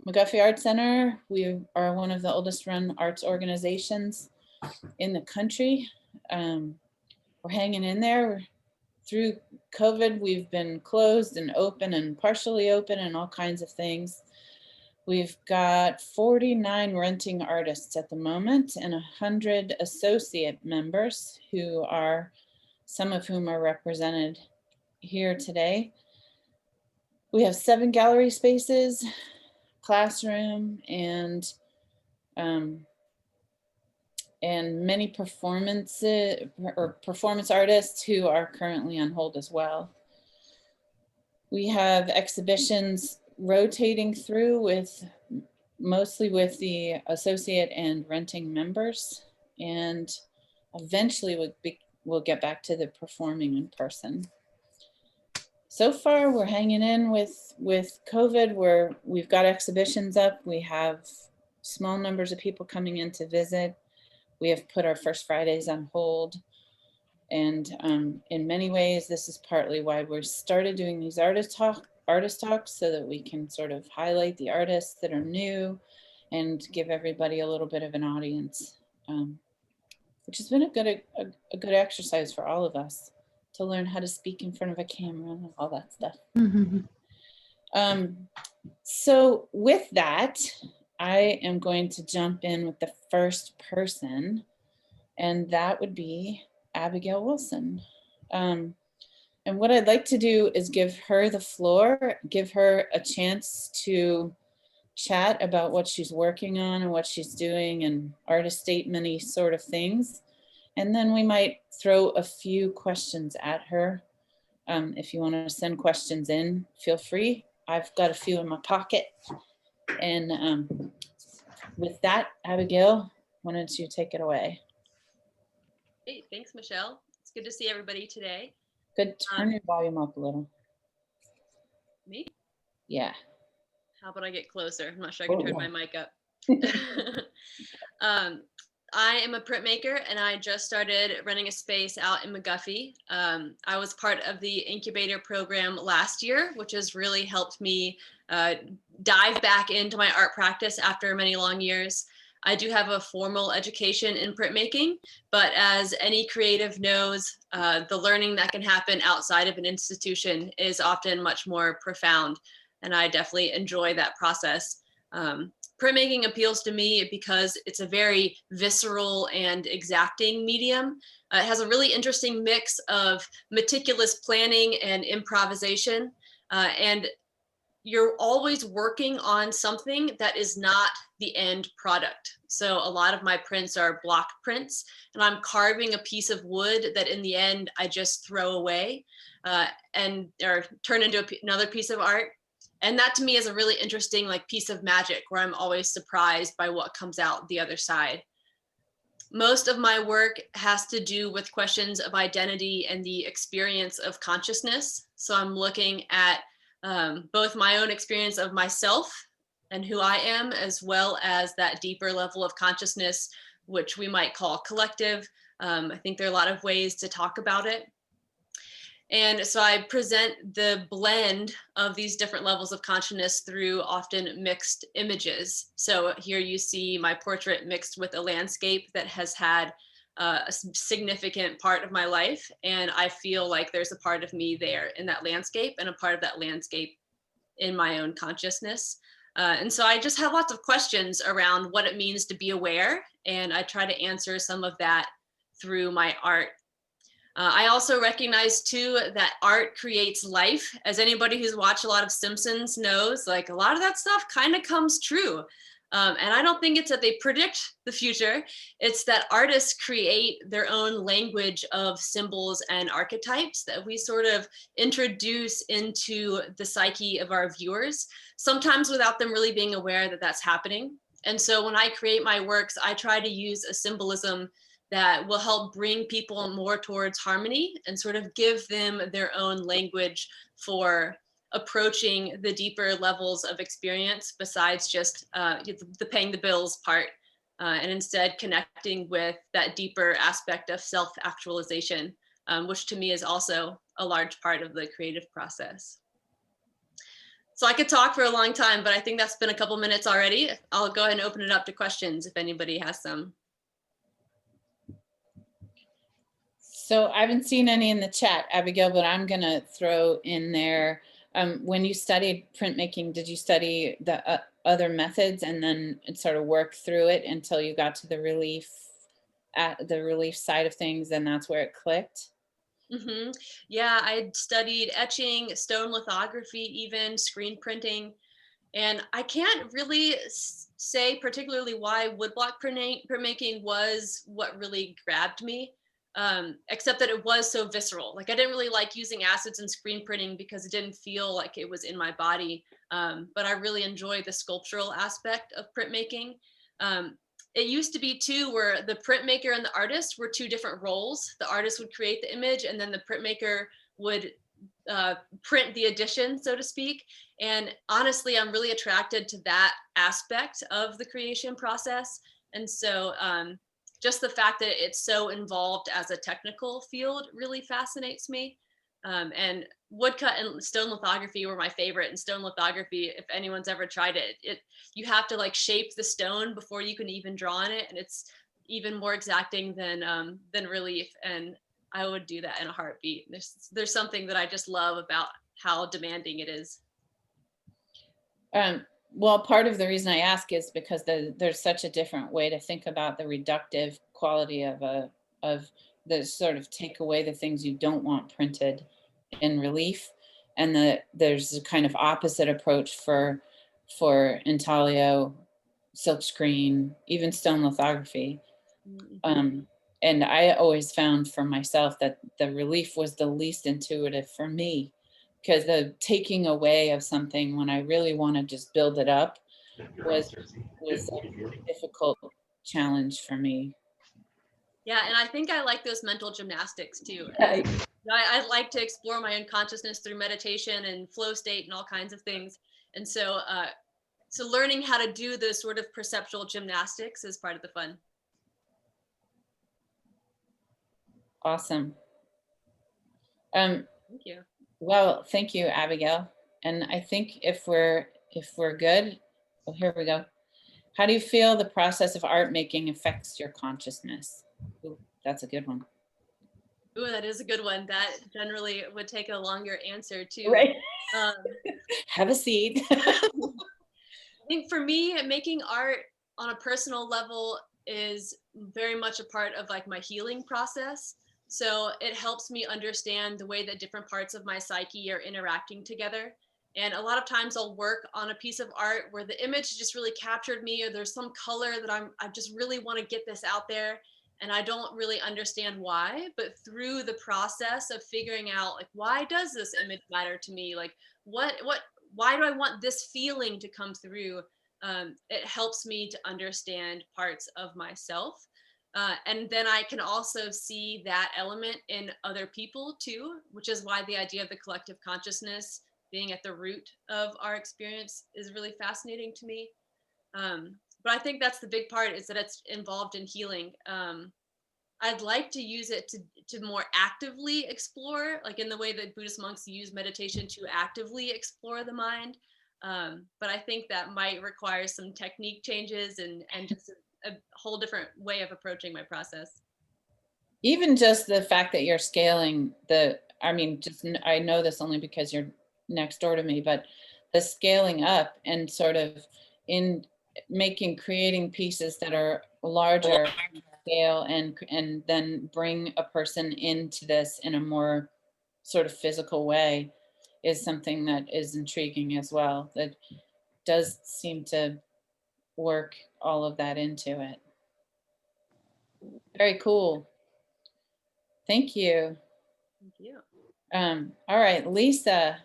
McGuffey Art Center, we are one of the oldest run arts organizations in the country. We're hanging in there. Through COVID, we've been closed and open and partially open and all kinds of things. We've got 49 renting artists at the moment and 100 associate members who are, some of whom are represented here today. We have 7 gallery spaces, classroom, and many performance artists who are currently on hold as well. We have exhibitions rotating through with mostly with the associate and renting members, and eventually we'll get back to the performing in person. So far, we're hanging in with COVID. We've got exhibitions up. We have small numbers of people coming in to visit. We have put our First Fridays on hold. And in many ways, this is partly why we started doing these artist talks, so that we can sort of highlight the artists that are new and give everybody a little bit of an audience, which has been a good exercise for all of us to learn how to speak in front of a camera and all that stuff. So with that, I am going to jump in with the first person, and that would be Abigail Wilson. And what I'd like to do is give her the floor, give her a chance to chat about what she's working on and what she's doing and artist statement-y sort of things. And then we might throw a few questions at her. If you want to send questions in, feel free. I've got a few in my pocket. And with that, Abigail, why don't you take it away? Hey, thanks, Michelle. It's good to see everybody today. Good. Turn your volume up a little. Me? Yeah. How about I get closer? I'm not sure I can turn my mic up. I am a printmaker, and I just started running a space out in McGuffey. I was part of the incubator program last year, which has really helped me dive back into my art practice after many long years. I do have a formal education in printmaking, but as any creative knows, the learning that can happen outside of an institution is often much more profound, and I definitely enjoy that process. Printmaking appeals to me because it's a very visceral and exacting medium. It has a really interesting mix of meticulous planning and improvisation, and you're always working on something that is not the end product. So a lot of my prints are block prints, and I'm carving a piece of wood that in the end I just throw away or turn into another piece of art. And that to me is a really interesting piece of magic where I'm always surprised by what comes out the other side. Most of my work has to do with questions of identity and the experience of consciousness. So I'm looking at both my own experience of myself and who I am, as well as that deeper level of consciousness, which we might call collective. I think there are a lot of ways to talk about it. And so I present the blend of these different levels of consciousness through often mixed images. So here you see my portrait mixed with a landscape that has had a significant part of my life. And I feel like there's a part of me there in that landscape and a part of that landscape in my own consciousness. And so I just have lots of questions around what it means to be aware. And I try to answer some of that through my art. I also recognize too that art creates life. As anybody who's watched a lot of Simpsons knows, a lot of that stuff kind of comes true. And I don't think it's that they predict the future. It's that artists create their own language of symbols and archetypes that we sort of introduce into the psyche of our viewers, sometimes without them really being aware that that's happening. And so when I create my works, I try to use a symbolism that will help bring people more towards harmony and sort of give them their own language for approaching the deeper levels of experience besides just the paying the bills part, and instead connecting with that deeper aspect of self-actualization, which to me is also a large part of the creative process. So I could talk for a long time, but I think that's been a couple minutes already. I'll go ahead and open it up to questions if anybody has some. So I haven't seen any in the chat, Abigail, but I'm gonna throw in there. When you studied printmaking, did you study the other methods and then sort of work through it until you got to the relief, at the relief side of things, and that's where it clicked? Yeah, I studied etching, stone lithography, even screen printing. And I can't really say particularly why woodblock printmaking was what really grabbed me, except that it was so visceral. Like I didn't really like using acids and screen printing because it didn't feel like it was in my body. But I really enjoy the sculptural aspect of printmaking. It used to be too where the printmaker and the artist were two different roles. The artist would create the image and then the printmaker would print the edition, so to speak. And honestly, I'm really attracted to that aspect of the creation process. And so just the fact that it's so involved as a technical field really fascinates me. And woodcut and stone lithography were my favorite. And stone lithography, if anyone's ever tried it, you have to like shape the stone before you can even draw on it. And it's even more exacting than relief. And I would do that in a heartbeat. There's something that I just love about how demanding it is. Well, part of the reason I ask is because there's such a different way to think about the reductive quality of the sort of take away the things you don't want printed in relief, and there's a kind of opposite approach for intaglio, silkscreen, even stone lithography. And I always found for myself that the relief was the least intuitive for me, because the taking away of something when I really want to just build it up was a difficult challenge for me. Yeah, and I think I like those mental gymnastics too. Right. I like to explore my unconsciousness through meditation and flow state and all kinds of things. And so, so learning how to do those sort of perceptual gymnastics is part of the fun. Awesome. Thank you. Well, thank you, Abigail. And I think if we're good, well, here we go. How do you feel the process of art making affects your consciousness? Ooh, that's a good one. Ooh, that is a good one. That generally would take a longer answer too. Right. Have a seat. I think for me, making art on a personal level is very much a part of like my healing process. So it helps me understand the way that different parts of my psyche are interacting together. And a lot of times I'll work on a piece of art where the image just really captured me, or there's some color that I just really want to get this out there. And I don't really understand why, but through the process of figuring out like, why does this image matter to me? Like why do I want this feeling to come through? It helps me to understand parts of myself. And then I can also see that element in other people too, which is why the idea of the collective consciousness being at the root of our experience is really fascinating to me. But I think that's the big part, is that it's involved in healing. I'd like to use it to more actively explore, like in the way that Buddhist monks use meditation to actively explore the mind. But I think that might require some technique changes and just a whole different way of approaching my process. Even just the fact that you're scaling I know this only because you're next door to me, but the scaling up and sort of in creating pieces that are larger scale and then bring a person into this in a more sort of physical way is something that is intriguing as well. That does seem to work all of that into it. Very cool. Thank you. Thank you. All right, Lisa,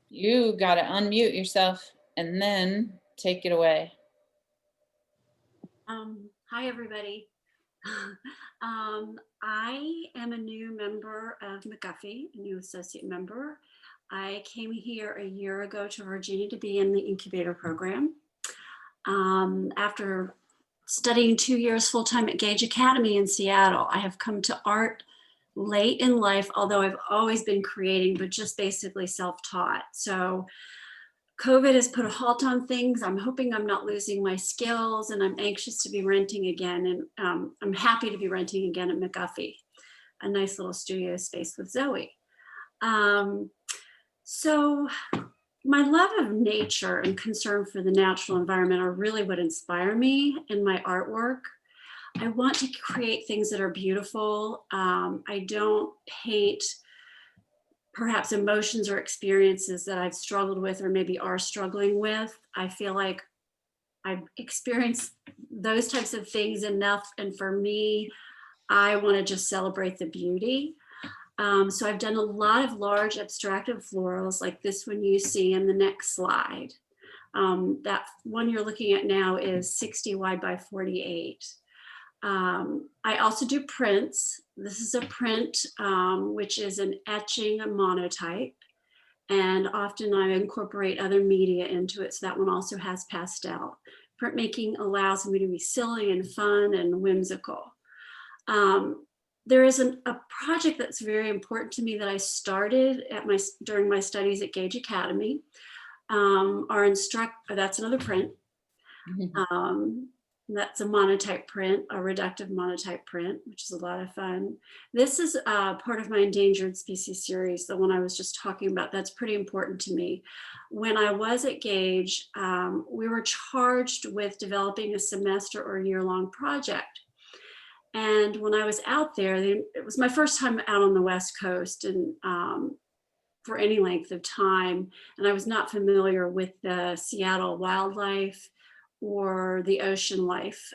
you got to unmute yourself and then take it away. Hi, everybody. I am a new member of McGuffey, a new associate member. I came here a year ago to Virginia to be in the incubator program. After studying 2 years full-time at Gage Academy in Seattle, I have come to art late in life, although I've always been creating, but just basically self-taught. So COVID has put a halt on things. I'm hoping I'm not losing my skills, and I'm anxious to be renting again. And I'm happy to be renting again at McGuffey, a nice little studio space with Zoe. So my love of nature and concern for the natural environment are really what inspire me in my artwork. I want to create things that are beautiful. I don't paint perhaps emotions or experiences that I've struggled with or maybe are struggling with. I feel like I've experienced those types of things enough. And for me, I want to just celebrate the beauty. So I've done a lot of large abstractive florals like this one you see in the next slide. That one you're looking at now is 60 wide by 48. I also do prints. This is a print, which is an etching monotype. And often I incorporate other media into it. So that one also has pastel. Printmaking allows me to be silly and fun and whimsical. There is a project that's very important to me that I started during my studies at Gage Academy. That's another print. That's a monotype print, a reductive monotype print, which is a lot of fun. This is part of my endangered species series, the one I was just talking about. That's pretty important to me. When I was at Gage, we were charged with developing a semester or year-long project. And when I was out there, it was my first time out on the West Coast and for any length of time. And I was not familiar with the Seattle wildlife or the ocean life.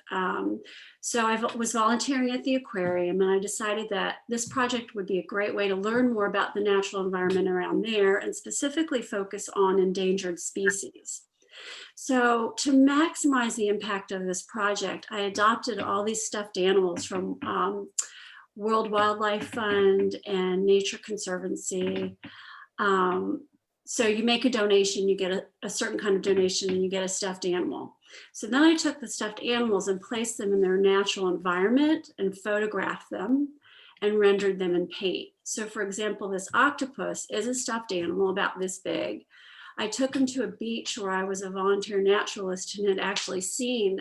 So I was volunteering at the aquarium, and I decided that this project would be a great way to learn more about the natural environment around there and specifically focus on endangered species. So to maximize the impact of this project, I adopted all these stuffed animals from World Wildlife Fund and Nature Conservancy. So you make a donation, you get a certain kind of donation, and you get a stuffed animal. So then I took the stuffed animals and placed them in their natural environment and photographed them and rendered them in paint. So for example, this octopus is a stuffed animal about this big. I took him to a beach where I was a volunteer naturalist and had actually seen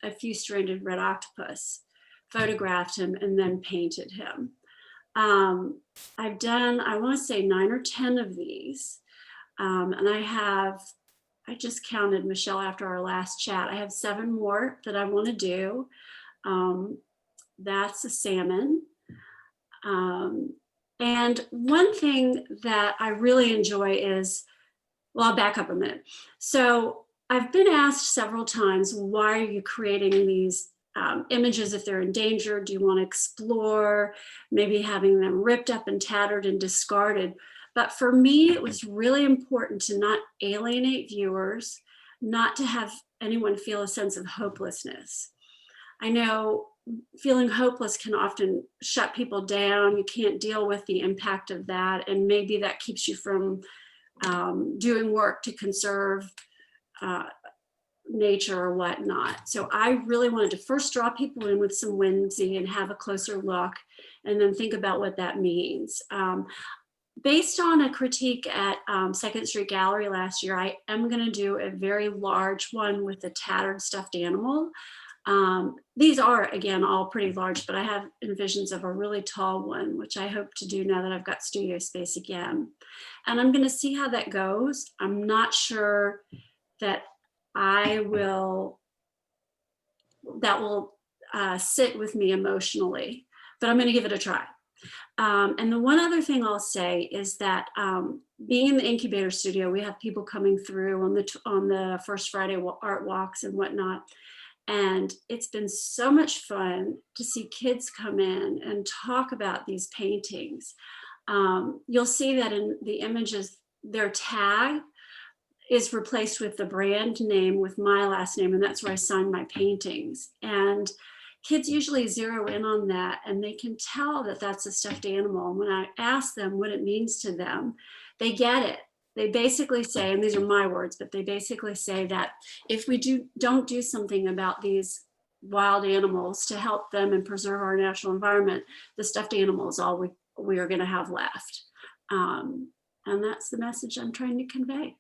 a few stranded red octopus, photographed him, and then painted him. I've done, I want to say 9 or 10 of these. And I just counted, Michelle, after our last chat, I have 7 more that I want to do. That's a salmon. And one thing that I really enjoy is, well, I'll back up a minute. So I've been asked several times, why are you creating these images if they're endangered? Do you want to explore maybe having them ripped up and tattered and discarded? But for me, it was really important to not alienate viewers, not to have anyone feel a sense of hopelessness. I know feeling hopeless can often shut people down. You can't deal with the impact of that. And maybe that keeps you from doing work to conserve nature or whatnot. So I really wanted to first draw people in with some whimsy and have a closer look, and then think about what that means. Based on a critique at Second Street Gallery last year, I am going to do a very large one with a tattered stuffed animal. These are, again, all pretty large, but I have envisions of a really tall one, which I hope to do now that I've got studio space again. And I'm going to see how that goes. I'm not sure that that will sit with me emotionally, but I'm going to give it a try. And the one other thing I'll say is that being in the incubator studio, we have people coming through on the first Friday art walks and whatnot. And it's been so much fun to see kids come in and talk about these paintings. You'll see that in the images, their tag is replaced with the brand name with my last name, and that's where I sign my paintings. And kids usually zero in on that, and they can tell that that's a stuffed animal. And when I ask them what it means to them, they get it. They basically say, and these are my words, but they basically say that if we don't do something about these wild animals to help them and preserve our natural environment, the stuffed animal is all we are going to have left. And that's the message I'm trying to convey.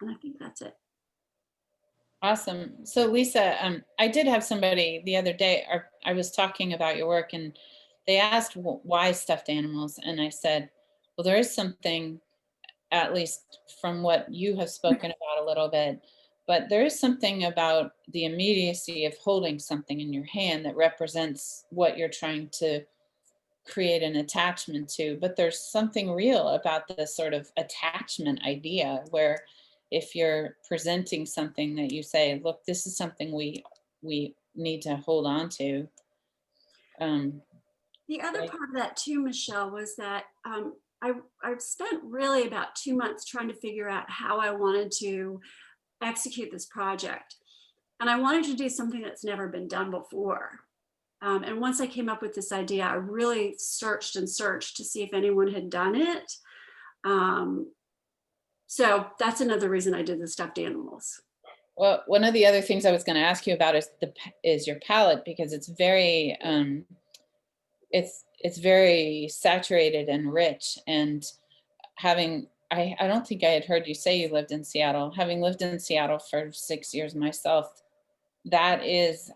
And I think that's it. Awesome. So Lisa, I did have somebody the other day, or I was talking about your work, and they asked why stuffed animals. And I said, well, there is something, at least from what you have spoken about a little bit, but there is something about the immediacy of holding something in your hand that represents what you're trying to create an attachment to. But there's something real about this sort of attachment idea, where if you're presenting something that you say, look, this is something we need to hold on to. The other Right. part of that too, Michelle, was that I've spent really about 2 months trying to figure out how I wanted to execute this project. And I wanted to do something that's never been done before. And once I came up with this idea, I really searched and searched to see if anyone had done it. So that's another reason I did the stuffed animals. Well, one of the other things I was going to ask you about is your palette, because it's very it's very saturated and rich. And having I don't think I had heard you say you lived in Seattle. Having lived in Seattle for 6 years myself, that is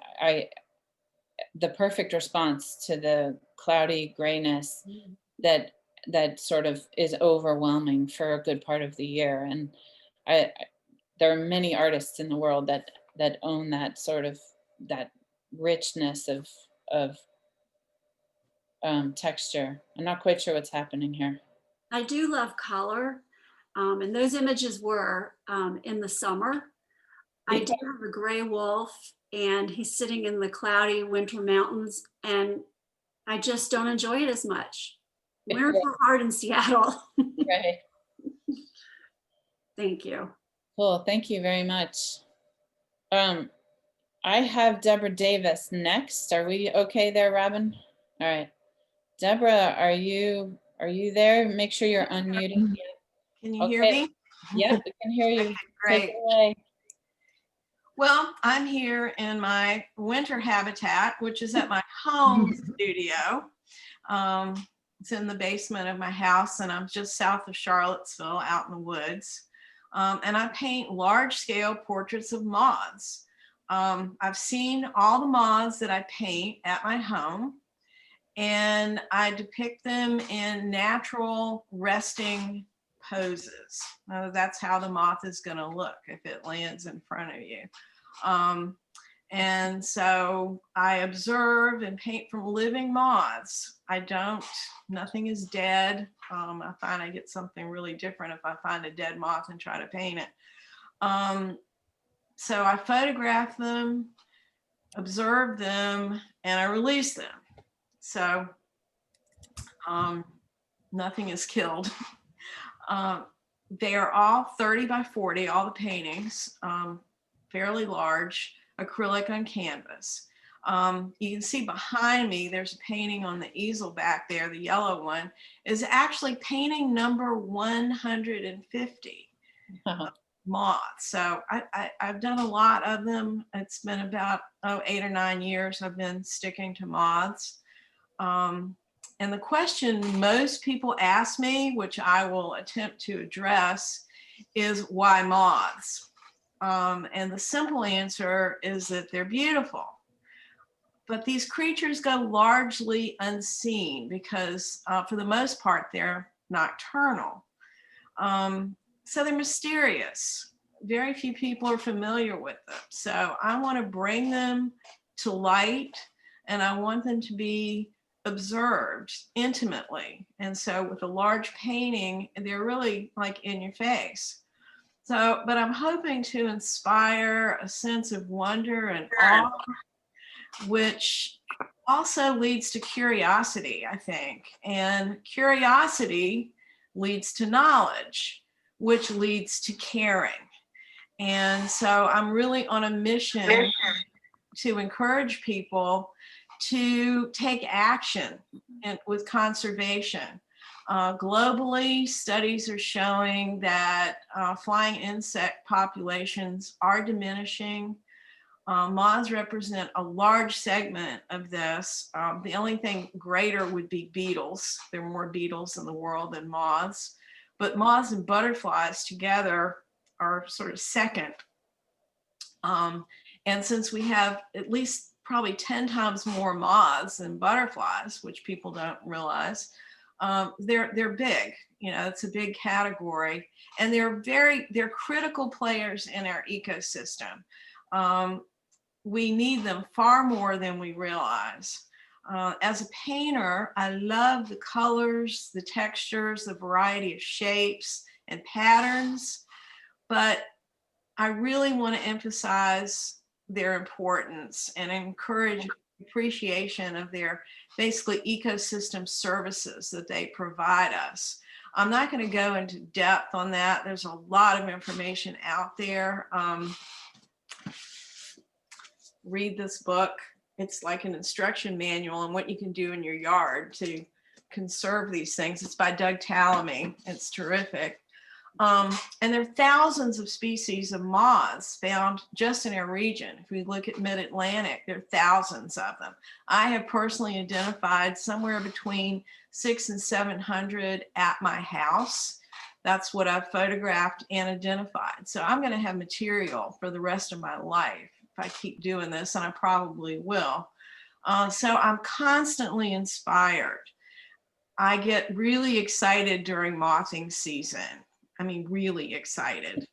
the perfect response to the cloudy grayness that sort of is overwhelming for a good part of the year. And there are many artists in the world that own that sort of that richness of texture. I'm not quite sure what's happening here. I do love color. And those images were in the summer. I do have a gray wolf, and he's sitting in the cloudy winter mountains, and I just don't enjoy it as much. Winters are hard in Seattle. Right. Thank you. Cool. Thank you very much. I have Deborah Davis next. Are we okay there, Robin? All right. Deborah, are you there? Make sure you're unmuting. Can you hear me? Yep, we can hear you. Okay, great. Take it away. Well, I'm here in my winter habitat, which is at my home studio. It's in the basement of my house, and I'm just south of Charlottesville, out in the woods. And I paint large-scale portraits of moths. I've seen all the moths that I paint at my home, and I depict them in natural resting poses. That's how the moth is going to look if it lands in front of you. And so I observe and paint from living moths. Nothing is dead. I find I get something really different if I find a dead moth and try to paint it. So I photograph them, observe them, and I release them. So nothing is killed. They are all 30 by 40, all the paintings, fairly large, acrylic on canvas. You can see behind me, there's a painting on the easel back there, the yellow one, is actually painting number 150. Moths. So I've done a lot of them. It's been about 8 or 9 years I've been sticking to moths. And the question most people ask me, which I will attempt to address, is why moths? And the simple answer is that they're beautiful. But these creatures go largely unseen because for the most part, they're nocturnal. So they're mysterious. Very few people are familiar with them. So I want to bring them to light, and I want them to be observed intimately. And so with a large painting, they're really like in your face. So, but I'm hoping to inspire a sense of wonder and awe, which also leads to curiosity, I think. And curiosity leads to knowledge, which leads to caring. And so I'm really on a mission to encourage people to take action with conservation. Globally, studies are showing that flying insect populations are diminishing. Moths represent a large segment of this. The only thing greater would be beetles. There are more beetles in the world than moths, but moths and butterflies together are sort of second. And since we have at least probably 10 times more moths than butterflies, which people don't realize, they're big. You know, it's a big category, and they're critical players in our ecosystem. We need them far more than we realize. As a painter, I love the colors, the textures, the variety of shapes and patterns, but I really want to emphasize their importance and encourage appreciation of their basically ecosystem services that they provide us. I'm not going to go into depth on that. There's a lot of information out there. Read this book. It's like an instruction manual on what you can do in your yard to conserve these things. It's by Doug Tallamy. It's terrific. And there are thousands of species of moths found just in our region. If we look at mid-Atlantic, there are thousands of them. I have personally identified somewhere between 600 and 700 at my house. That's what I've photographed and identified. So I'm going to have material for the rest of my life if I keep doing this, and I probably will. So I'm constantly inspired. I get really excited during mothing season. I mean, really excited.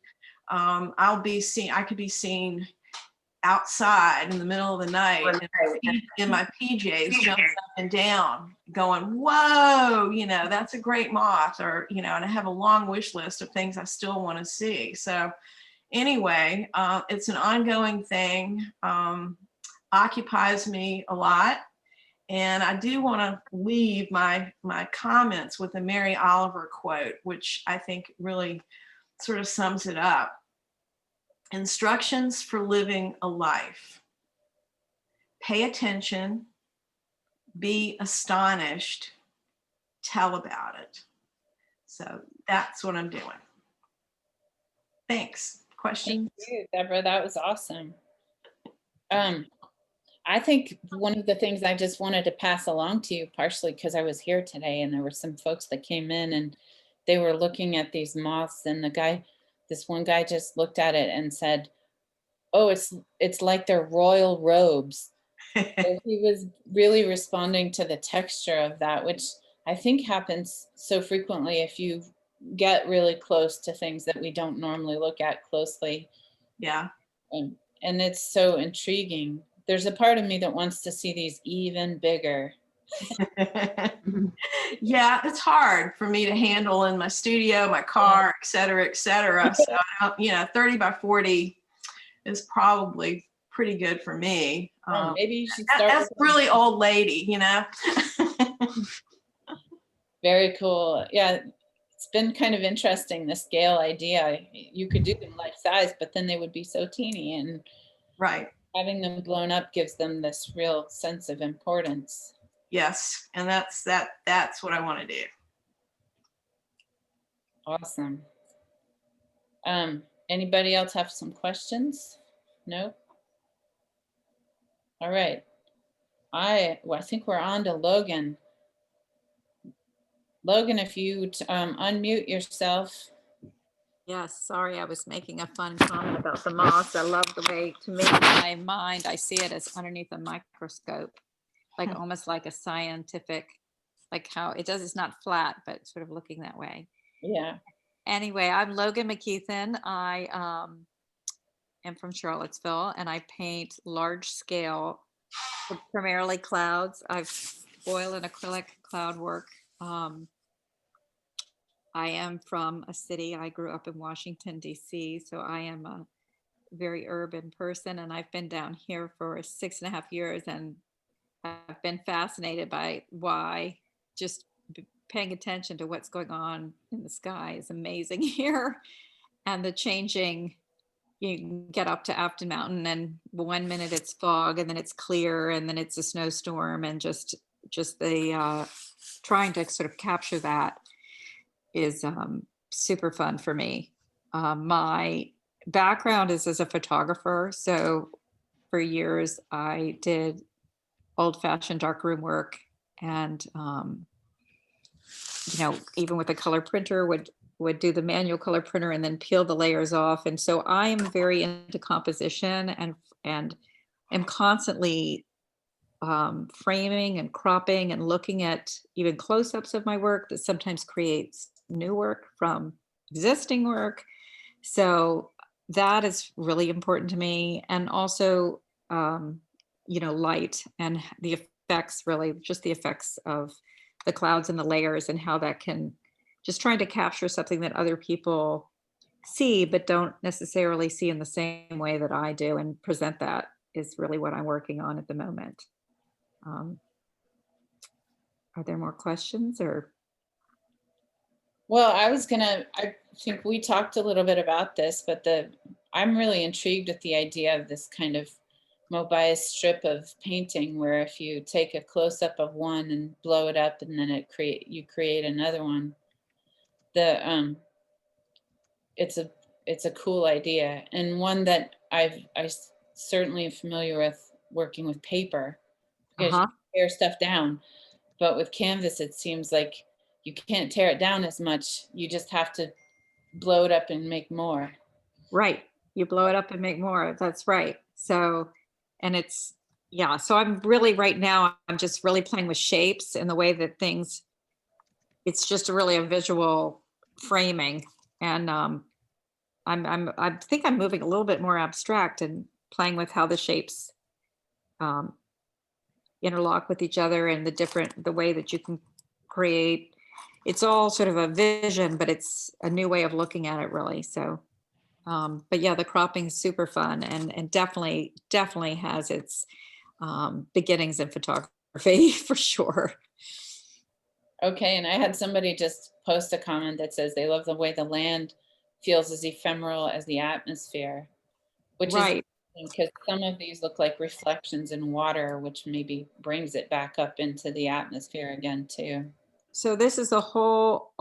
I could be seen outside in the middle of the night in my PJs, jumping up and down, going, whoa, you know, that's a great moth, or, you know, and I have a long wish list of things I still want to see. So anyway, it's an ongoing thing, occupies me a lot. And I do want to leave my comments with a Mary Oliver quote, which I think really sort of sums it up. Instructions for living a life. Pay attention, be astonished, tell about it. So that's what I'm doing. Thanks. Question? Thank you, Deborah. That was awesome. I think one of the things I just wanted to pass along to you, partially because I was here today and there were some folks that came in and they were looking at these moths, and this one guy just looked at it and said, oh, it's like they're royal robes. So he was really responding to the texture of that, which I think happens so frequently if you get really close to things that we don't normally look at closely. Yeah. And it's so intriguing. There's a part of me that wants to see these even bigger. Yeah, it's hard for me to handle in my studio, my car, et cetera, et cetera. So, you know, 30 by 40 is probably pretty good for me. Maybe you should start. That's really old lady, you know. Very cool. Yeah, it's been kind of interesting, the scale idea. You could do them life size, but then they would be so teeny, and right. Having them blown up gives them this real sense of importance. Yes, and that's what I want to do. Awesome. Anybody else have some questions? No? All right. I think we're on to Logan. Logan, if you unmute yourself. Yes, sorry, I was making a fun comment about the moths. I love the way, to me, in my mind, I see it as underneath a microscope, like almost like a scientific, like how it does, it's not flat, but sort of looking that way. Yeah. Anyway, I'm Logan McKeithen. I am from Charlottesville, and I paint large scale, primarily clouds. I've oil and acrylic cloud work. I am from a city. I grew up in Washington, D.C., so I am a very urban person, and I've been down here for 6.5 years, and I've been fascinated by why just paying attention to what's going on in the sky is amazing here. And the changing, you can get up to Afton Mountain, and 1 minute it's fog, and then it's clear, and then it's a snowstorm, and just the trying to sort of capture that is super fun for me. My background is as a photographer, so for years, I did old-fashioned darkroom work, and even with a color printer, would do the manual color printer and then peel the layers off. And so I am very into composition, and am constantly framing and cropping and looking at even close-ups of my work that sometimes creates new work from existing work. So that is really important to me. And also, light and the effects, really just the effects of the clouds and the layers, and how that can, just trying to capture something that other people see but don't necessarily see in the same way that I do, and present that is really what I'm working on at the moment. Are there more questions, or? Well, I think we talked a little bit about this, but I'm really intrigued with the idea of this kind of mobile strip of painting, where if you take a close up of one and blow it up, and then you create another one. It's a cool idea, and one that I certainly am familiar with working with paper, because you tear stuff down. But with canvas, it seems like you can't tear it down as much. You just have to blow it up and make more. Right. You blow it up and make more. That's right. So, and it's, yeah. So I'm really, right now, I'm just really playing with shapes and the way that things, it's just really a visual framing. And I think I'm moving a little bit more abstract and playing with how the shapes interlock with each other, and the way that you can create. It's all sort of a vision, but it's a new way of looking at it, really. So, but yeah, the cropping is super fun, and definitely has its beginnings in photography for sure. Okay, and I had somebody just post a comment that says they love the way the land feels as ephemeral as the atmosphere, which Right. is because some of these look like reflections in water, which maybe brings it back up into the atmosphere again too. So this is a whole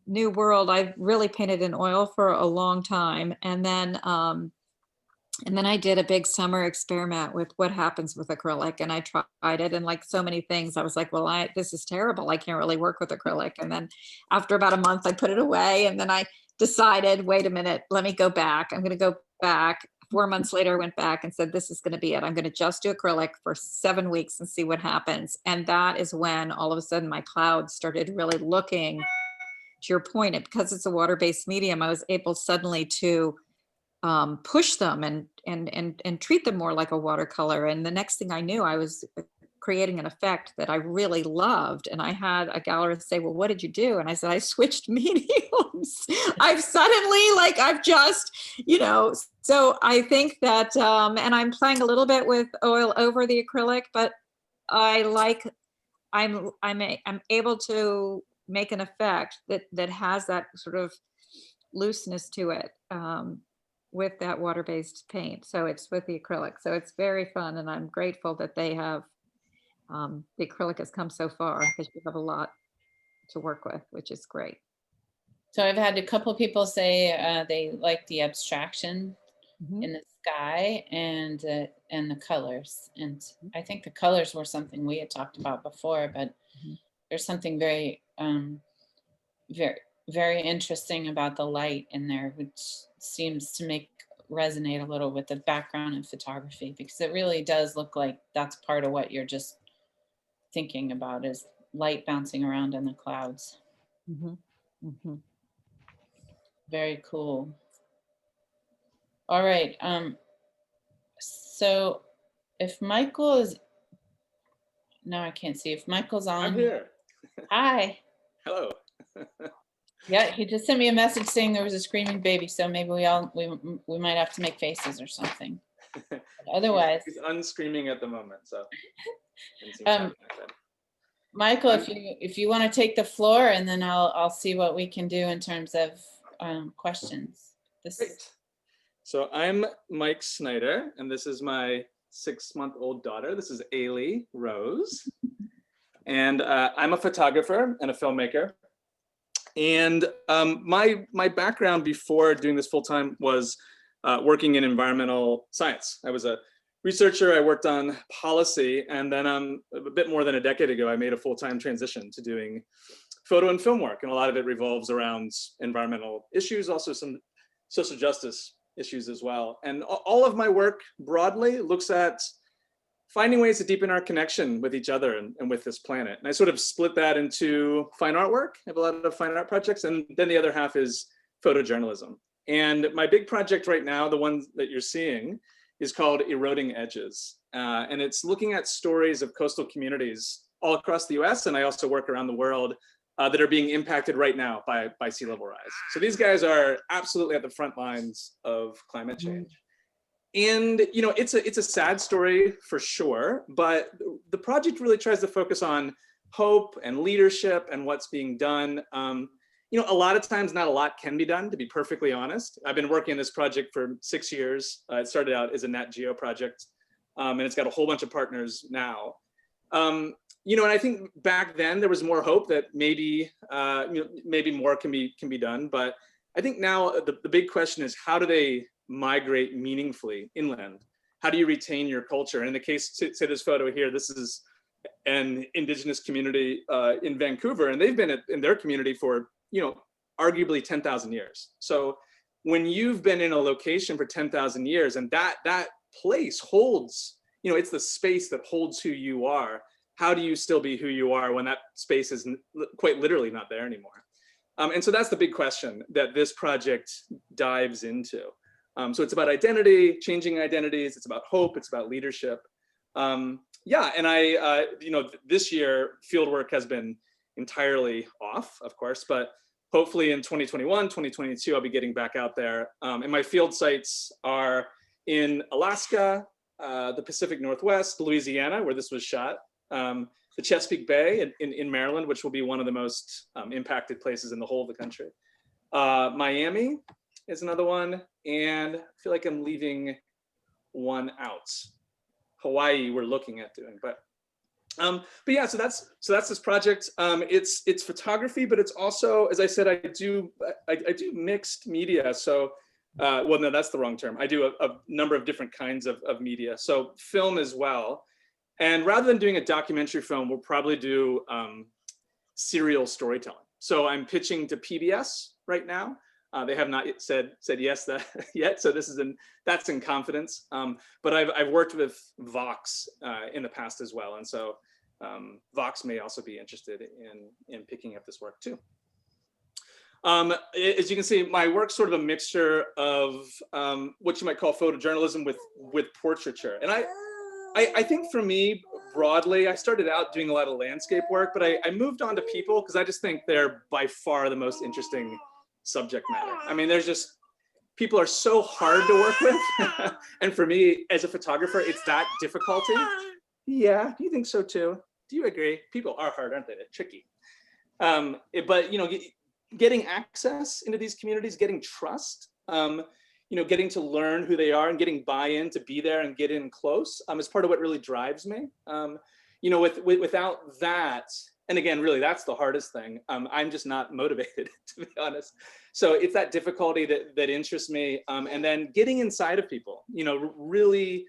new world. I've really painted in oil for a long time, and then I did a big summer experiment with what happens with acrylic, and I tried it, and like so many things, I was like, well, this is terrible. I can't really work with acrylic. And then after about a month, I put it away, and then I decided, wait a minute, let me go back. I'm going to go back. 4 months later, I went back and said, this is going to be it. I'm going to just do acrylic for 7 weeks and see what happens. And that is when all of a sudden my clouds started really looking, to your point, because it's a water-based medium, I was able suddenly to push them and treat them more like a watercolor. And the next thing I knew, I was creating an effect that I really loved. And I had a gallerist say, well, what did you do? And I said, I switched mediums. I've just, so I think that, and I'm playing a little bit with oil over the acrylic, but I'm able to make an effect that has that sort of looseness to it. With that water-based paint. So it's with the acrylic. So it's very fun, and I'm grateful that they have, the acrylic has come so far, because you have a lot to work with, which is great. So I've had a couple of people say they like the abstraction in the sky and the colors. And I think the colors were something we had talked about before, but there's something very, very interesting about the light in there, which seems to resonate a little with the background in photography, because it really does look like that's part of what you're just thinking about, is light bouncing around in the clouds. Very cool. All right. So if Michael is, no, I can't see if Michael's on. I'm here. Hi. Hello. Yeah, he just sent me a message saying there was a screaming baby, so maybe we might have to make faces or something. But otherwise, he's unscreaming at the moment, so. Michael, if you want to take the floor, and then I'll see what we can do in terms of questions. Great. So I'm Mike Snyder, and this is my 6-month-old daughter. This is Ailey Rose, and I'm a photographer and a filmmaker. And my background before doing this full time was working in environmental science. I was a researcher, I worked on policy, and then a bit more than a decade ago, I made a full-time transition to doing photo and film work. And a lot of it revolves around environmental issues, also some social justice issues as well. And all of my work broadly looks at finding ways to deepen our connection with each other and with this planet. And I sort of split that into fine art work. I have a lot of fine art projects, and then the other half is photojournalism. And my big project right now, the one that you're seeing, is called Eroding Edges. And it's looking at stories of coastal communities all across the US, and I also work around the world, that are being impacted right now by sea level rise. So these guys are absolutely at the front lines of climate change. And you know, it's a sad story for sure, but the project really tries to focus on hope and leadership and what's being done. You know, a lot of times not a lot can be done, to be perfectly honest. I've been working on this project for 6 years. It started out as a Nat Geo project, and it's got a whole bunch of partners now. You know, and I think back then there was more hope that maybe, you know, maybe more can be done. But I think now the big question is, how do they migrate meaningfully inland? How do you retain your culture? And in the case, say this photo here, this is an Indigenous community in Vancouver, and they've been in their community for, you know, arguably 10,000 years. So when you've been in a location for 10,000 years and that place holds, you know, it's the space that holds who you are, how do you still be who you are when that space is quite literally not there anymore? And so that's the big question that this project dives into. So it's about identity, changing identities, it's about hope, it's about leadership. Yeah, and you know, this year fieldwork has been entirely off, of course, but hopefully in 2021, 2022, I'll be getting back out there. And my field sites are in Alaska, the Pacific Northwest, Louisiana, where this was shot, the Chesapeake Bay in Maryland, which will be one of the most impacted places in the whole of the country. Miami is another one, and I feel like I'm leaving one out. Hawaii we're looking at doing, but yeah, so that's this project. It's photography, but it's also, as I said, I do mixed media. So, well, no, that's the wrong term. I do a number of different kinds of media. So film as well. And rather than doing a documentary film, we'll probably do serial storytelling. So I'm pitching to PBS right now. They have not yet said yes yet, so that's in confidence. But I've worked with Vox in the past as well, and so Vox may also be interested in picking up this work too. As you can see, my work's sort of a mixture of what you might call photojournalism with portraiture, and I think for me broadly, I started out doing a lot of landscape work, but I moved on to people because I just think they're by far the most interesting subject matter. I mean, people are so hard to work with. And for me as a photographer, it's that difficulty. Yeah, do you think so too? Do you agree? People are hard, aren't they? They're tricky. But you know, getting access into these communities, getting trust, you know, getting to learn who they are and getting buy-in to be there and get in close is part of what really drives me. You know, without that, and again, really, that's the hardest thing. I'm just not motivated, to be honest. So it's that difficulty that interests me. And then getting inside of people, you know, really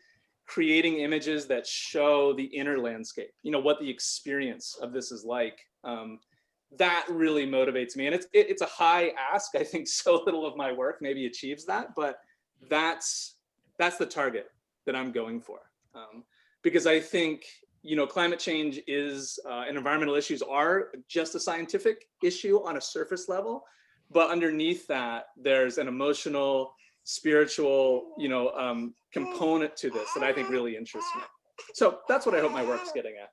creating images that show the inner landscape, you know, what the experience of this is like. That really motivates me. And it's a high ask. I think so little of my work maybe achieves that, but that's the target that I'm going for. Because I think, you know, climate change is, and environmental issues are just a scientific issue on a surface level, but underneath that, there's an emotional, spiritual, you know, component to this that I think really interests me. So that's what I hope my work's getting at.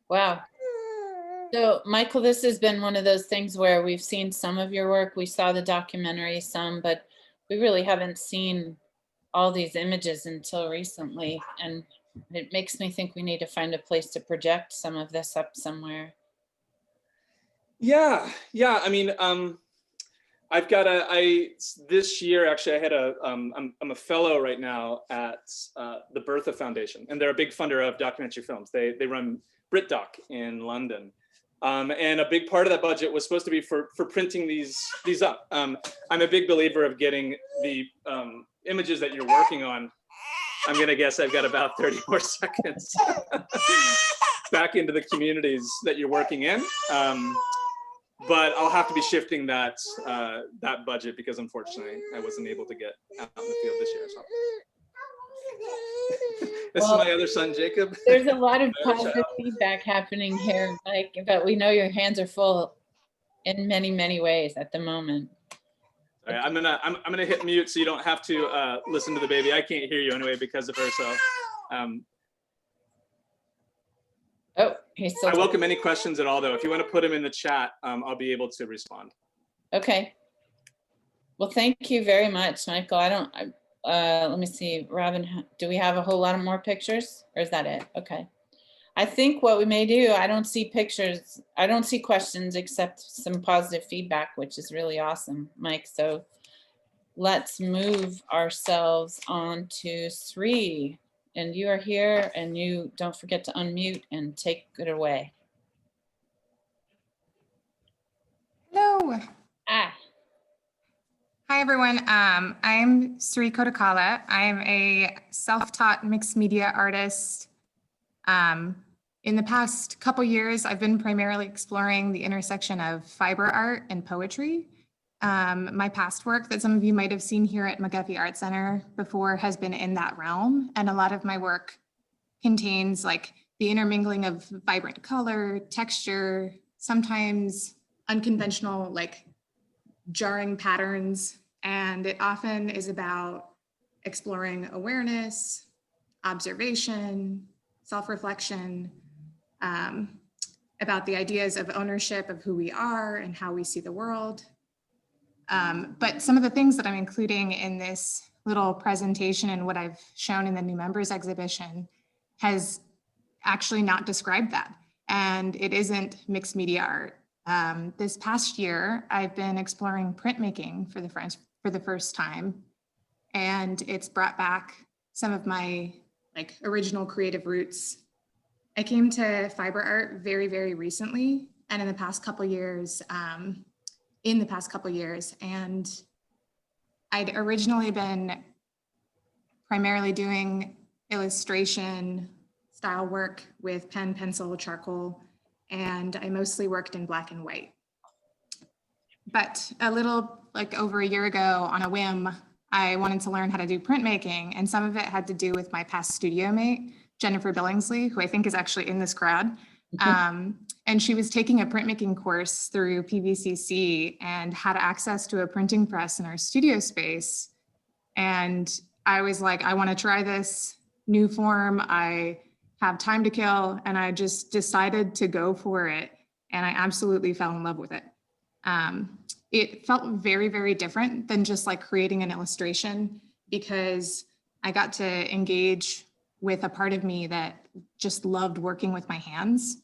Wow. So Michael, this has been one of those things where we've seen some of your work. We saw the documentary some, but we really haven't seen all these images until recently. And it makes me think we need to find a place to project some of this up somewhere. Yeah. I mean, I've got this year, actually, I had I'm a fellow right now at the Bertha Foundation, and they're a big funder of documentary films. They run BritDoc in London. And a big part of that budget was supposed to be for printing these up. I'm a big believer of getting the images that you're working on. I'm gonna guess I've got about 30 more seconds back into the communities that you're working in. But I'll have to be shifting that budget because unfortunately I wasn't able to get out in the field this year. So. This is my other son, Jacob. There's a lot of positive feedback happening here, Mike, but we know your hands are full in many, many ways at the moment. All right, I'm gonna hit mute so you don't have to listen to the baby. I can't hear you anyway because of her. So Oh, he's still. I welcome any questions at all, though. If you want to put them in the chat, I'll be able to respond. Okay. Well, thank you very much, Michael. Let me see, Robin, do we have a whole lot of more pictures or is that it? Okay. I think what we may do, I don't see pictures. I don't see questions except some positive feedback, which is really awesome, Mike. So let's move ourselves on to Sri. And you are here and you don't forget to unmute and take it away. Hello. Ah. Hi, everyone. I'm Sri Kodakala. I'm a self-taught mixed media artist. In the past couple years, I've been primarily exploring the intersection of fiber art and poetry. My past work that some of you might have seen here at McGuffey Art Center before has been in that realm. And a lot of my work contains like the intermingling of vibrant color, texture, sometimes unconventional, like jarring patterns. And it often is about exploring awareness, observation, self-reflection, about the ideas of ownership of who we are and how we see the world. But some of the things that I'm including in this little presentation and what I've shown in the new members exhibition has actually not described that. And it isn't mixed media art. This past year, I've been exploring printmaking for the first time. And it's brought back some of my original creative roots. I came to fiber art very, very recently. And in the past couple years, and I'd originally been primarily doing illustration style work with pen, pencil, charcoal, and I mostly worked in black and white. But a little over a year ago on a whim, I wanted to learn how to do printmaking, and some of it had to do with my past studio mate, Jennifer Billingsley, who I think is actually in this crowd. And she was taking a printmaking course through PVCC and had access to a printing press in our studio space. And I was like, I want to try this new form. I have time to kill. And I just decided to go for it. And I absolutely fell in love with it. It felt very, very different than just creating an illustration, because I got to engage with a part of me that just loved working with my hands,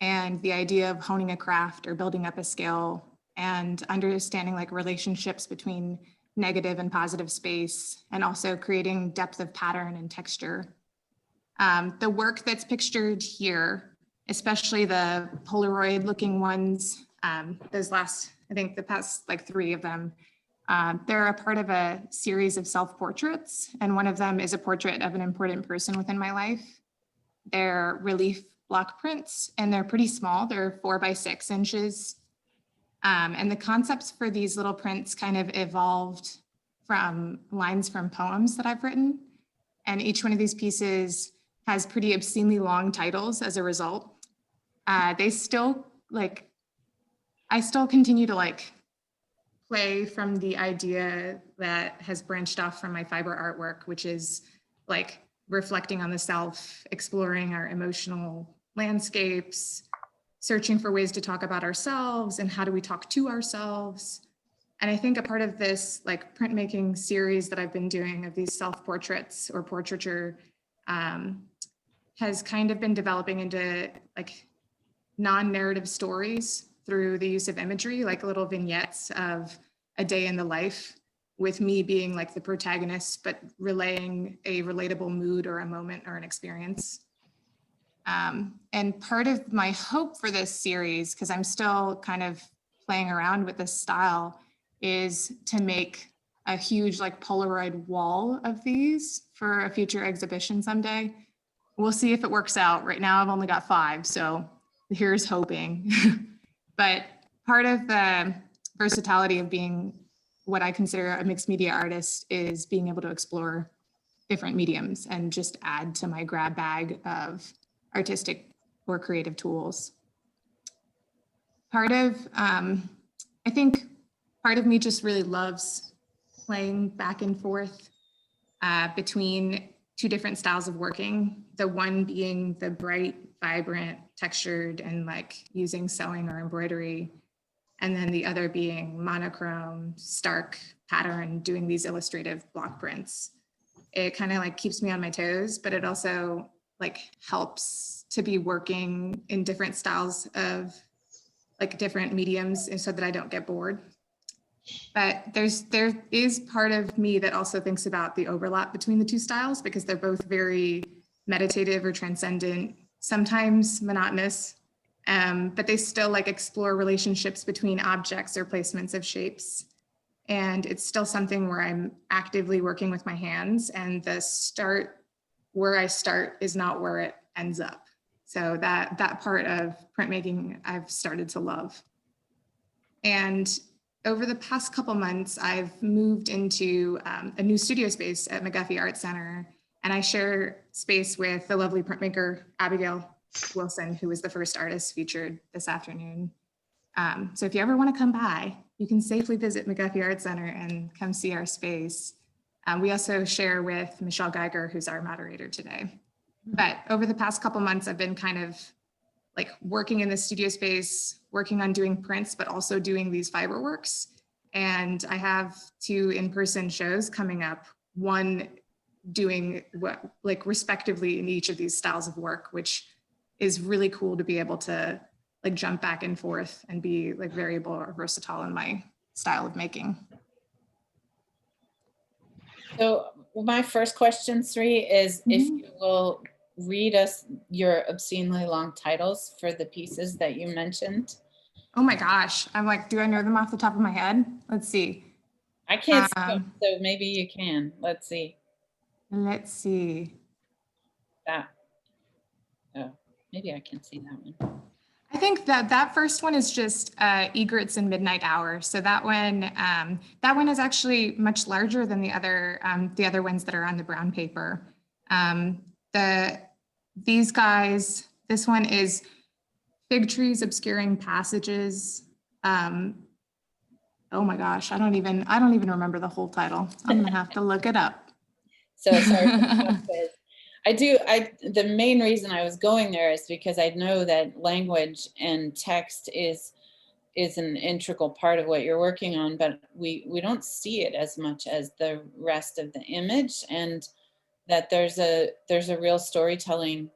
and the idea of honing a craft or building up a skill and understanding relationships between negative and positive space, and also creating depth of pattern and texture. The work that's pictured here, especially the Polaroid looking ones, those last, I think the past 3 of them, they're a part of a series of self-portraits, and one of them is a portrait of an important person within my life. They're relief block prints, and they're pretty small. They're 4 by 6 inches. And the concepts for these little prints kind of evolved from lines from poems that I've written. And each one of these pieces has pretty obscenely long titles as a result. They still I still continue to play from the idea that has branched off from my fiber artwork, which is reflecting on the self, exploring our emotional landscapes, searching for ways to talk about ourselves and how do we talk to ourselves. And I think a part of this printmaking series that I've been doing of these self-portraits or portraiture has kind of been developing into non-narrative stories through the use of imagery, little vignettes of a day in the life, with me being the protagonist, but relaying a relatable mood or a moment or an experience. And part of my hope for this series, because I'm still kind of playing around with this style, is to make a huge like Polaroid wall of these for a future exhibition someday. We'll see if it works out. Right now I've only got 5, so here's hoping. But part of the versatility of being what I consider a mixed media artist is being able to explore different mediums and just add to my grab bag of artistic or creative tools. I think part of me just really loves playing back and forth between 2 different styles of working. The one being the bright, vibrant, textured, and like using sewing or embroidery. And then the other being monochrome, stark pattern, doing these illustrative block prints. It kind of like keeps me on my toes, but it also like helps to be working in different styles of like different mediums so that I don't get bored. But there is part of me that also thinks about the overlap between the 2 styles because they're both very meditative or transcendent, sometimes monotonous, but they still like explore relationships between objects or placements of shapes. And it's still something where I'm actively working with my hands, and where I start is not where it ends up. So that part of printmaking I've started to love. And over the past couple months, I've moved into a new studio space at McGuffey Art Center, and I share space with the lovely printmaker, Abigail Wilson, who was the first artist featured this afternoon. So if you ever want to come by, you can safely visit McGuffey Art Center and come see our space. We also share with Michelle Geiger, who's our moderator today. But over the past couple months, I've been kind of like working in the studio space, working on doing prints, but also doing these fiber works. And I have 2 in-person shows coming up, one doing what like respectively in each of these styles of work, which is really cool to be able to like jump back and forth and be like variable or versatile in my style of making. So my first question, Sri, is if you will read us your obscenely long titles for the pieces that you mentioned. Oh my gosh. I'm like, do I know them off the top of my head? Let's see. I can't see them, so maybe you can. Let's see. Let's see. That. Oh, maybe I can see that one. I think that first one is just Egrets and Midnight Hour. So that one is actually much larger than the other ones that are on the brown paper. These guys, this one is Fig Trees Obscuring Passages. Oh my gosh, I don't even remember the whole title. I'm gonna have to look it up. So sorry. The main reason I was going there is because I know that language and text is an integral part of what you're working on, but we don't see it as much as the rest of the image, and that there's a real storytelling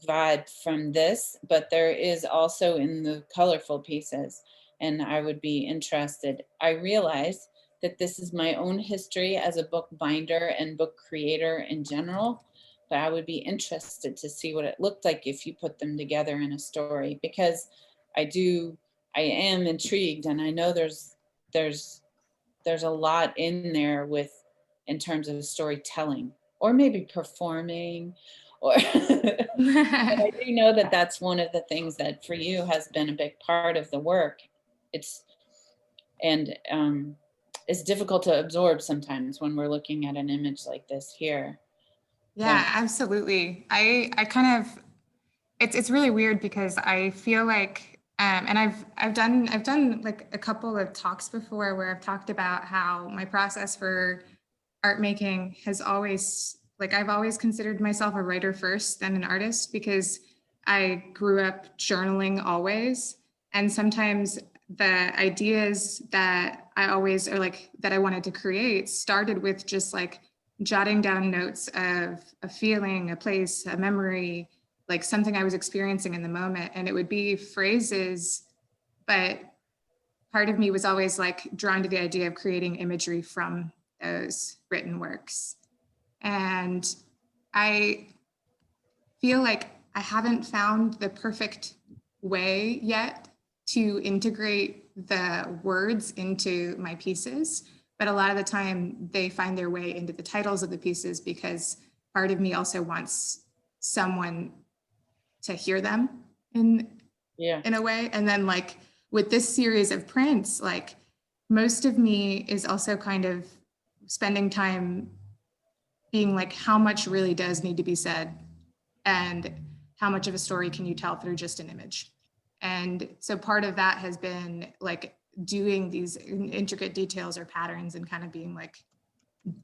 vibe from this, but there is also in the colorful pieces, and I would be interested. I realize that this is my own history as a book binder and book creator in general, but I would be interested to see what it looked like if you put them together in a story, because I am intrigued, and I know there's a lot in there in terms of storytelling, or maybe performing, or but I do know that that's one of the things that for you has been a big part of the work. It's difficult to absorb sometimes when we're looking at an image like this here. Yeah, absolutely. I kind of, it's really weird because I feel like, and I've done like a couple of talks before where I've talked about how my process for art making has always, like I've always considered myself a writer first, then an artist, because I grew up journaling always. And sometimes the ideas that I always, or like that I wanted to create started with just like jotting down notes of a feeling, a place, a memory, like something I was experiencing in the moment. And it would be phrases, but part of me was always like drawn to the idea of creating imagery from those written works. And I feel like I haven't found the perfect way yet to integrate the words into my pieces, but a lot of the time they find their way into the titles of the pieces because part of me also wants someone to hear them in a way. And then like with this series of prints, like most of me is also kind of spending time being like, how much really does need to be said? And how much of a story can you tell through just an image? And so part of that has been like doing these intricate details or patterns and kind of being like,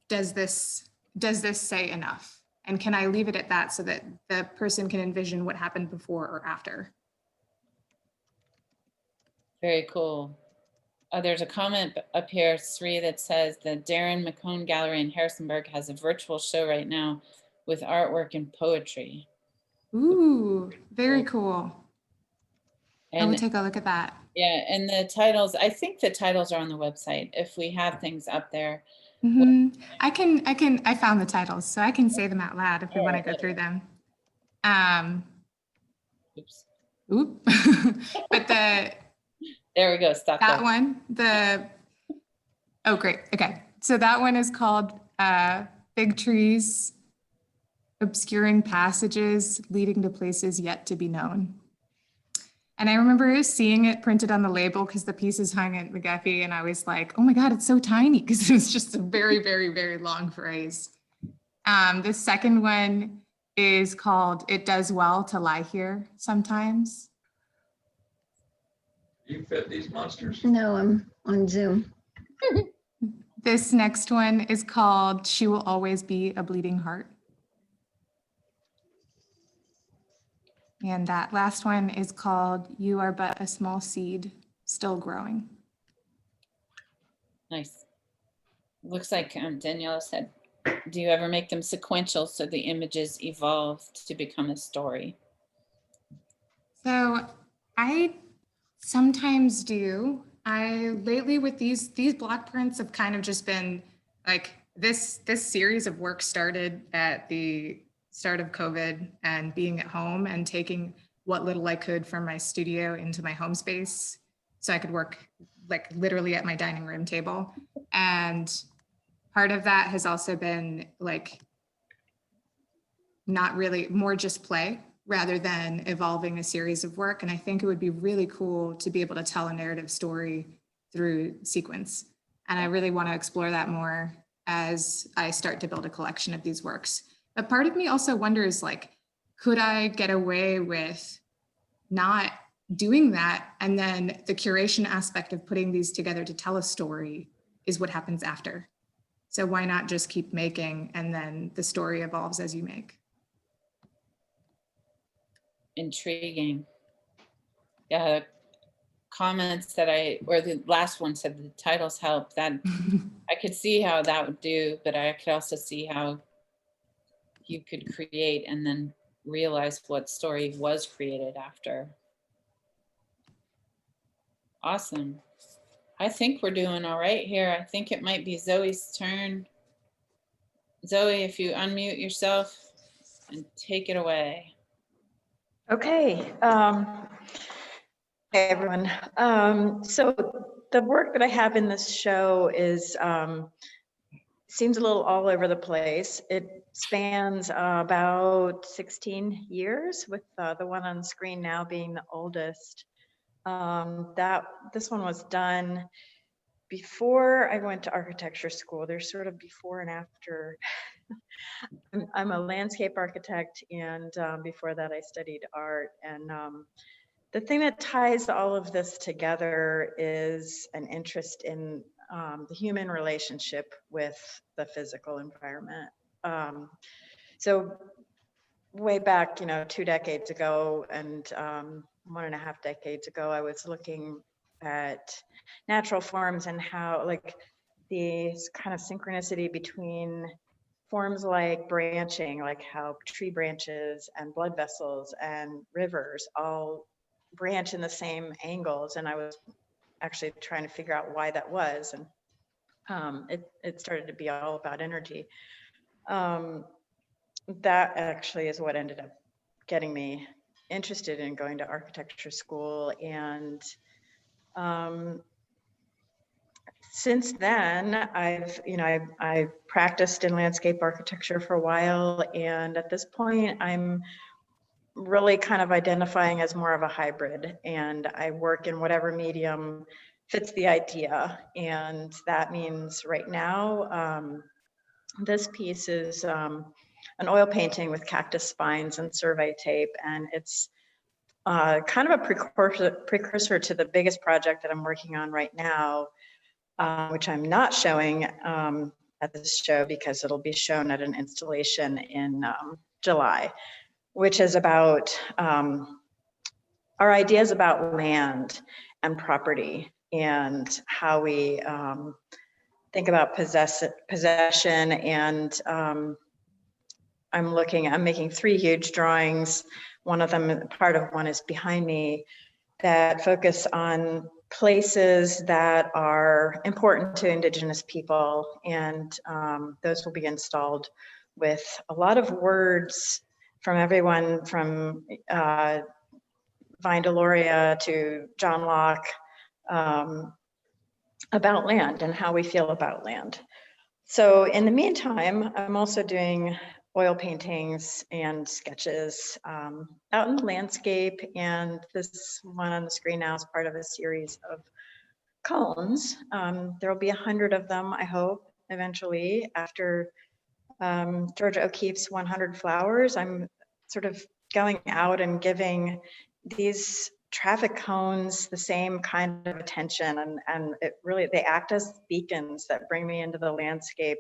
does this say enough? And can I leave it at that so that the person can envision what happened before or after? Very cool. There's a comment up here, Sri, that says the Darren McCone Gallery in Harrisonburg has a virtual show right now with artwork and poetry. Ooh, very cool. I will And take a look at that. yeah, and the titles, I think the titles are on the website if we have things up there. I found the titles, so I can say them out loud if we want to go through them. Oops. Oop. But there we go. Stop that there. one, oh, great. Okay. So that one is called Big Trees, Obscuring Passages Leading to Places Yet to Be Known. And I remember seeing it printed on the label because the pieces hung at McGuffey, and I was like, oh my God, it's so tiny, because it was just a very, very, very long phrase. The second one is called It Does Well to Lie Here Sometimes. You fed these monsters? No, I'm on Zoom. This next one is called She Will Always Be a Bleeding Heart. And that last one is called You Are But a Small Seed Still Growing. Nice. Looks like Daniela said, do you ever make them sequential so the images evolve to become a story? So I sometimes do. Lately with these block prints have kind of just been like this series of work started at the start of COVID and being at home and taking what little I could from my studio into my home space so I could work like literally at my dining room table. And part of that has also been like not really, more just play rather than evolving a series of work. And I think it would be really cool to be able to tell a narrative story through sequence. And I really want to explore that more as I start to build a collection of these works. But part of me also wonders, like, could I get away with not doing that? And then the curation aspect of putting these together to tell a story is what happens after. So why not just keep making and then the story evolves as you make? Intriguing. Yeah, comments that or the last one said the titles help. That I could see how that would do, but I could also see how you could create and then realize what story was created after. Awesome. I think we're doing all right here. I think it might be Zoe's turn. Zoe, if you unmute yourself and take it away. Okay. Hey, everyone. So the work that I have in this show is seems a little all over the place. It spans about 16 years, with the one on screen now being the oldest. This one was done before I went to architecture school. There's sort of before and after. I'm a landscape architect, and before that I studied art. And the thing that ties all of this together is an interest in the human relationship with the physical environment. So way back, 2 decades ago and 1.5 decades ago, I was looking at natural forms and how, like, the kind of synchronicity between forms like branching, like how tree branches and blood vessels and rivers all branch in the same angles. And I was actually trying to figure out why that was. And it started to be all about energy. That actually is what ended up getting me interested in going to architecture school. And since then, I practiced in landscape architecture for a while. And at this point, I'm really kind of identifying as more of a hybrid, and I work in whatever medium fits the idea. And that means right now, this piece is an oil painting with cactus spines and survey tape, and it's kind of a precursor to the biggest project that I'm working on right now, which I'm not showing at this show because it'll be shown at an installation in July, which is about our ideas about land and property and how we think about possession. And I'm making 3 huge drawings. One of them, part of one is behind me, that focus on places that are important to Indigenous people. And those will be installed with a lot of words from everyone from Vine Deloria to John Locke about land and how we feel about land. So in the meantime, I'm also doing oil paintings and sketches out in the landscape. And this one on the screen now is part of a series of cones. There will be 100 of them, I hope, eventually, after Georgia O'Keeffe's 100 Flowers. I'm sort of going out and giving these traffic cones the same kind of attention, and it really, they act as beacons that bring me into the landscape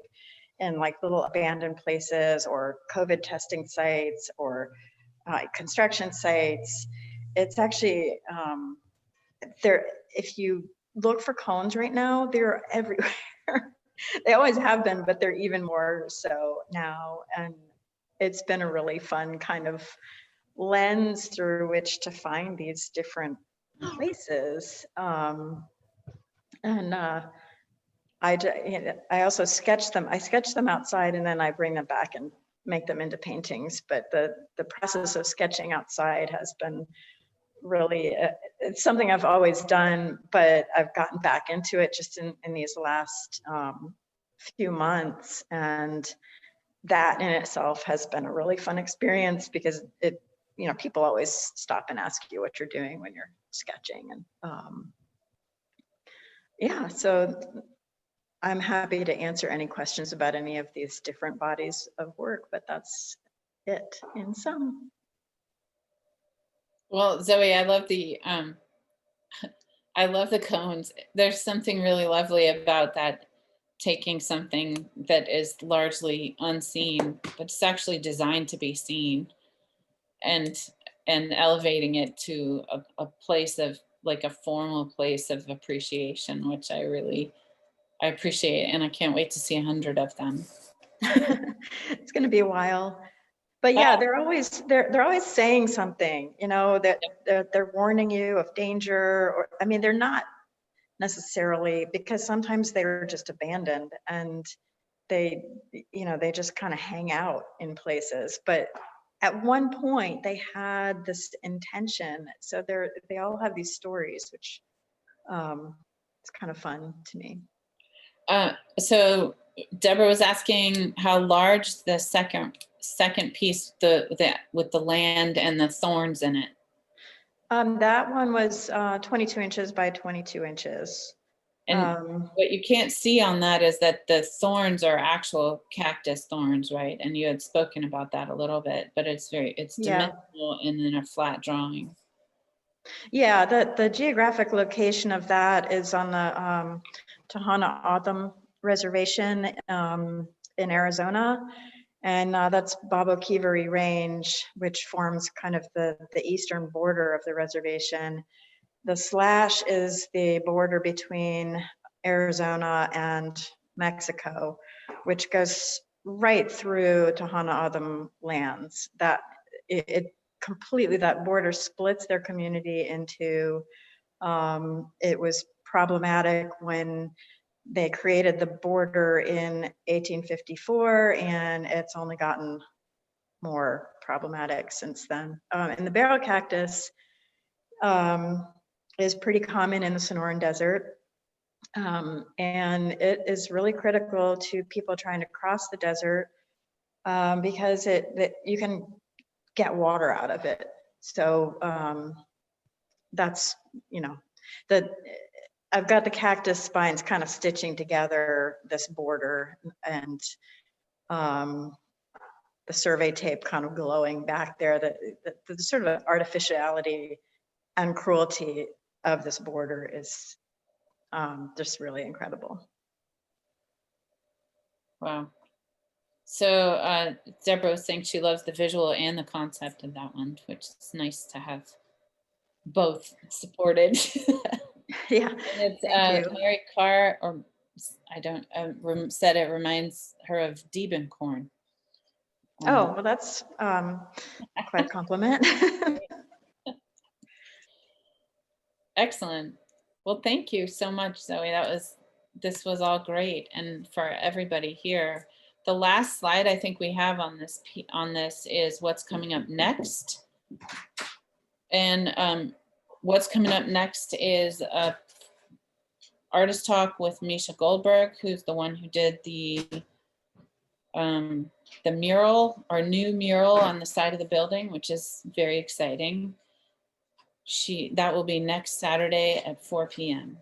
in like little abandoned places or COVID testing sites or construction sites. It's actually there. If you look for cones right now, they're everywhere. They always have been, but they're even more so now. And it's been a really fun kind of lens through which to find these different places. I also sketch them. I sketch them outside and then I bring them back and make them into paintings. But the process of sketching outside has been really, it's something I've always done, but I've gotten back into it just in these last few months. And that in itself has been a really fun experience because it, you know, people always stop and ask you what you're doing when you're sketching. And yeah, so I'm happy to answer any questions about any of these different bodies of work, but that's it in sum. Well, Zoe, I love the cones. There's something really lovely about that, taking something that is largely unseen, but it's actually designed to be seen, and elevating it to a place of, like, a formal place of appreciation, which I appreciate, and I can't wait to see 100 of them. It's going to be a while, but yeah, they're always saying something, you know, that they're warning you of danger, or I mean, they're not necessarily, because sometimes they're just abandoned and they, you know, they just kind of hang out in places. But at one point they had this intention, so they all have these stories, which it's kind of fun to me. So Deborah was asking how large the second piece, with the land and the thorns in it. That one was 22 inches by 22 inches. And what you can't see on that is that the thorns are actual cactus thorns, right? And you had spoken about that a little bit, but it's dimensional and in a flat drawing. Yeah, the geographic location of that is on the Tohono O'odham Reservation in Arizona. And that's Babo Kivari Range, which forms kind of the eastern border of the reservation. The slash is the border between Arizona and Mexico, which goes right through Tohono O'odham lands. That it completely, that border splits their community into, it was problematic when they created the border in 1854, and it's only gotten more problematic since then. And the barrel cactus is pretty common in the Sonoran Desert. And it is really critical to people trying to cross the desert because you can get water out of it. So that's, I've got the cactus spines kind of stitching together this border, and the survey tape kind of glowing back there, the sort of artificiality and cruelty of this border is just really incredible. Wow. So Deborah was saying she loves the visual and the concept of that one, which is nice to have both supported. Yeah. And it's Thank you. Mary Carr, or I don't said it reminds her of Diebenkorn. Oh, well, that's quite a compliment. Excellent. Well, thank you so much, Zoe. This was all great, and for everybody here. The last slide I think we have on this is what's coming up next. And what's coming up next is a artist talk with Misha Goldberg, who's the one who did the mural, our new mural on the side of the building, which is very exciting. That will be next Saturday at 4 p.m.